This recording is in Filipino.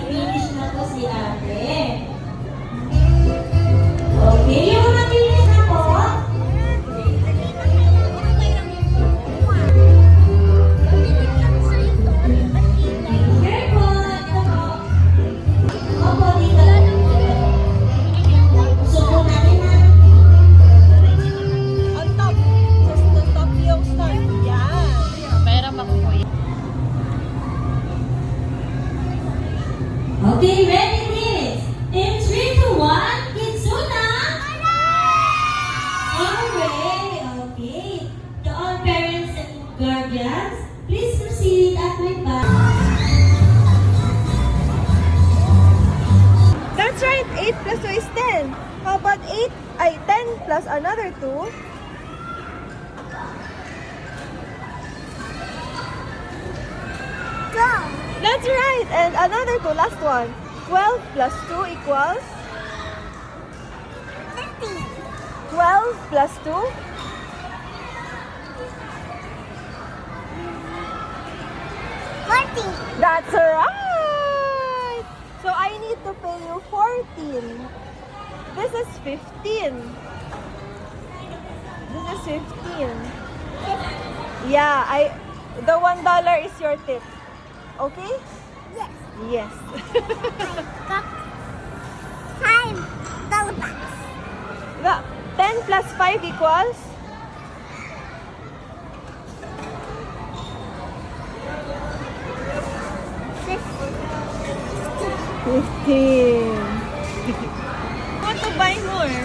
finish na po si ate. Okay, yung mga finish na po. Here po, ito po. Opo, dito. Suko natin na. On top. Just on top yung start. Yan. Pera makukuha. Okay, ready, please. In 3, 2, 1, Kitsuna! Alright, okay. To all parents and guardians, please proceed at my back. That's right. 8 plus 2 is 10. How about 10 plus another 2? That's right. And another 2, last one. 12 plus 2 equals? 12 plus 2? 14. That's right. So I need to pay you 14. This is 15. This is 15. Yeah, the $1 is your tip. Okay? Yes. Yes. Got $5. The 10 plus 5 equals? $15. Want to buy more?